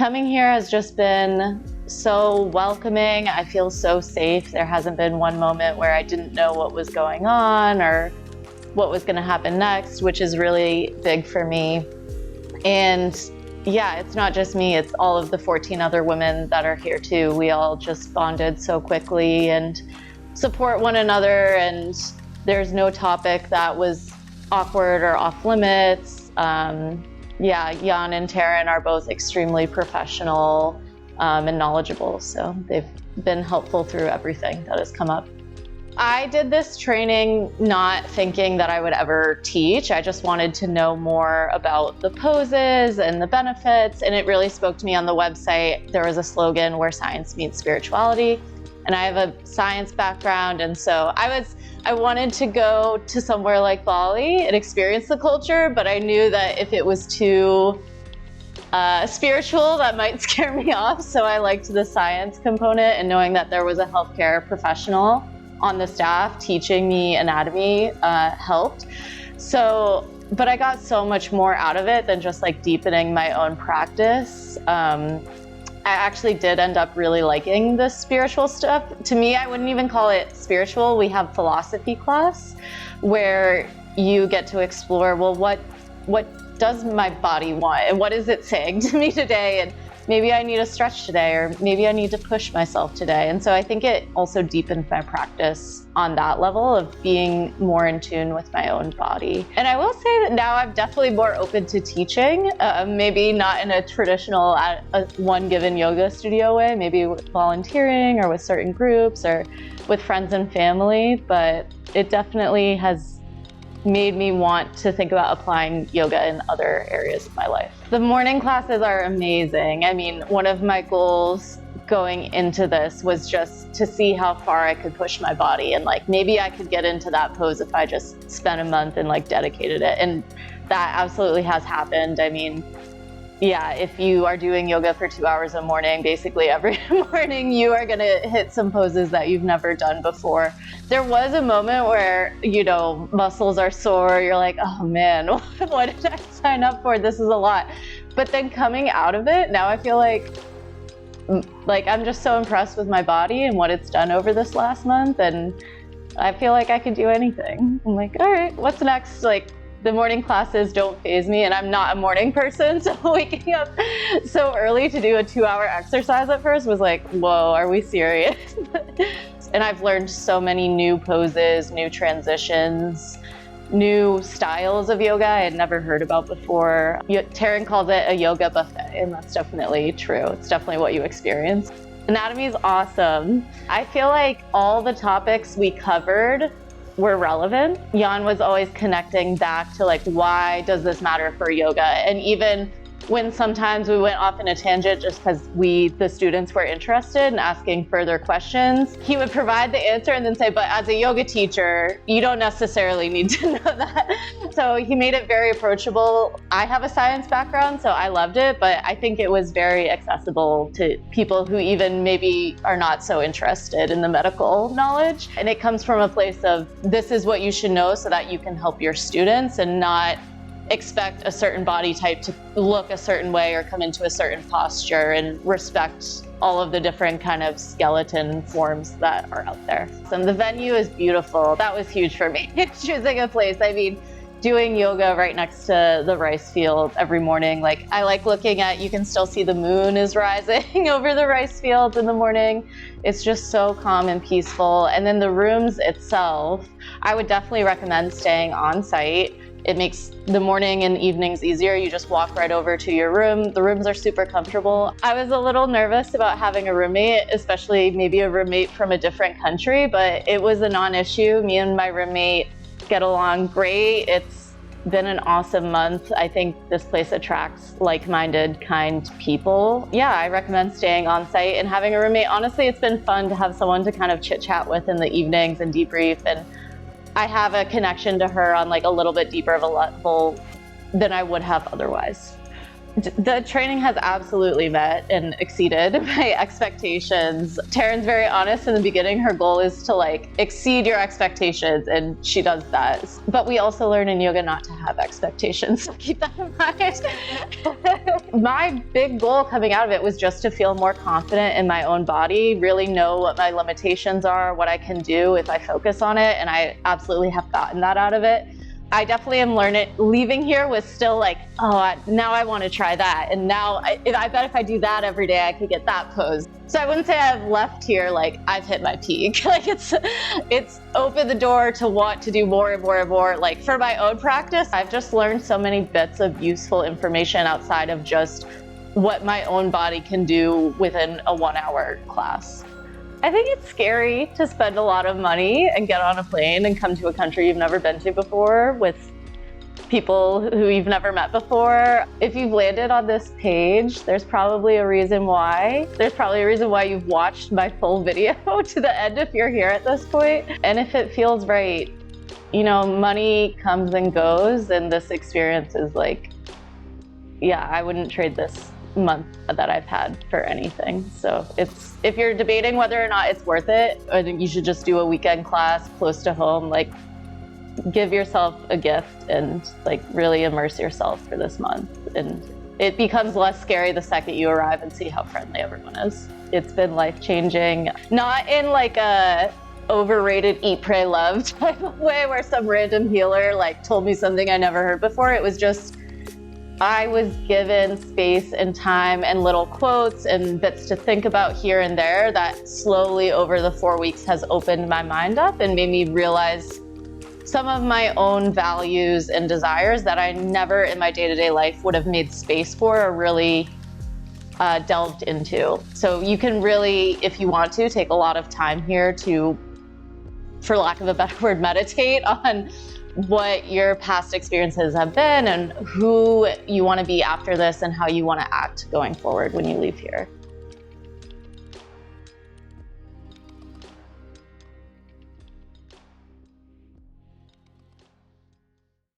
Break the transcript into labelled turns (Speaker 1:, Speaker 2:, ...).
Speaker 1: Coming here has just been so welcoming. I feel so safe. There hasn't been one moment where I didn't know what was going on or what was going to happen next, which is really big for me. And yeah, it's not just me, it's all of the 14 other women that are here too. We all just bonded so quickly and support one another, and there's no topic that was awkward or off limits. Yeah, Jan and Taryn are both extremely professional and knowledgeable, so they've been helpful through everything that has come up. I did this training not thinking that I would ever teach. I just wanted to know more about the poses and the benefits, and it really spoke to me on the website. There was a slogan, "Where science meets spirituality," and I have a science background, and so I wanted to go to somewhere like Bali and experience the culture, but I knew that if it was too spiritual, that might scare me off. So I liked the science component, and knowing that there was a healthcare professional on the staff teaching me anatomy helped. So, but I got so much more out of it than just like deepening my own practice. I actually did end up really liking the spiritual stuff. To me, I wouldn't even call it spiritual. We have philosophy class where you get to explore, well, what does my body want? And what is it saying to me today? And maybe I need a stretch today, or maybe I need to push myself today. And so I think it also deepened my practice on that level of being more in tune with my own body. And I will say that now I'm definitely more open to teaching, maybe not in a traditional one given yoga studio way, maybe with volunteering or with certain groups or with friends and family, but it definitely has made me want to think about applying yoga in other areas of my life. The morning classes are amazing. I mean, one of my goals going into this was just to see how far I could push my body, and like maybe I could get into that pose if I just spent a month and like dedicated it. And that absolutely has happened. I mean, yeah, if you are doing yoga for 2 hours a morning, basically every morning you are gonna hit some poses that you've never done before. There was a moment where, muscles are sore. You're like, oh man, what did I sign up for? This is a lot. But then coming out of it, now I feel like I'm just so impressed with my body and what it's done over this last month. And I feel like I could do anything. I'm like, all right, what's next? Like, the morning classes don't faze me, and I'm not a morning person, so waking up so early to do a 2-hour exercise at first was like, whoa, are we serious? And I've learned so many new poses, new transitions, new styles of yoga I had never heard about before. Taryn calls it a yoga buffet, and that's definitely true. It's definitely what you experience. Anatomy is awesome. I feel like all the topics we covered were relevant. Jan was always connecting back to like, why does this matter for yoga? And even when sometimes we went off in a tangent just because the students were interested in asking further questions, he would provide the answer and then say, but as a yoga teacher, you don't necessarily need to know that. So he made it very approachable. I have a science background, so I loved it, but I think it was very accessible to people who even maybe are not so interested in the medical knowledge. And it comes from a place of, this is what you should know so that you can help your students and not expect a certain body type to look a certain way or come into a certain posture, and respect all of the different kind of skeleton forms that are out there. So the venue is beautiful. That was huge for me, choosing a place. I mean, doing yoga right next to the rice field every morning. Like, I like looking at, you can still see the moon is rising over the rice fields in the morning. It's just so calm and peaceful. And then the rooms itself, I would definitely recommend staying on site. It makes the morning and evenings easier. You just walk right over to your room. The rooms are super comfortable. I was a little nervous about having a roommate, especially maybe a roommate from a different country, but it was a non-issue. Me and my roommate get along great. It's been an awesome month. I think this place attracts like-minded, kind people. Yeah, I recommend staying on site and having a roommate. Honestly, it's been fun to have someone to kind of chit-chat with in the evenings and debrief, and I have a connection to her on like a little bit deeper of a level than I would have otherwise. The training has absolutely met and exceeded my expectations. Taryn's very honest in the beginning. Her goal is to like exceed your expectations, and she does that. But we also learn in yoga not to have expectations, so keep that in mind. My big goal coming out of it was just to feel more confident in my own body, really know what my limitations are, what I can do if I focus on it, and I absolutely have gotten that out of it. I definitely am leaving here with still like, now I want to try that. And now I bet if I do that every day, I could get that pose. So I wouldn't say I've left here like I've hit my peak. Like it's opened the door to want to do more and more and more. Like for my own practice, I've just learned so many bits of useful information outside of just what my own body can do within a 1 hour class. I think it's scary to spend a lot of money and get on a plane and come to a country you've never been to before with people who you've never met before. If you've landed on this page, there's probably a reason why. There's probably a reason why you've watched my full video to the end if you're here at this point. And if it feels right, money comes and goes, and this experience is like, yeah, I wouldn't trade this month that I've had for anything. So if you're debating whether or not it's worth it, I think you should just do a weekend class close to home. Like give yourself a gift and like really immerse yourself for this month. And it becomes less scary the second you arrive and see how friendly everyone is. It's been life-changing, not in like a overrated eat, pray, love type of way where some random healer like told me something I never heard before. It was just I was given space and time and little quotes and bits to think about here and there that slowly over the 4 weeks has opened my mind up and made me realize some of my own values and desires that I never in my day-to-day life would have made space for or really delved into. So you can really, if you want to, take a lot of time here to, for lack of a better word, meditate on what your past experiences have been and who you want to be after this and how you want to act going forward when you leave here.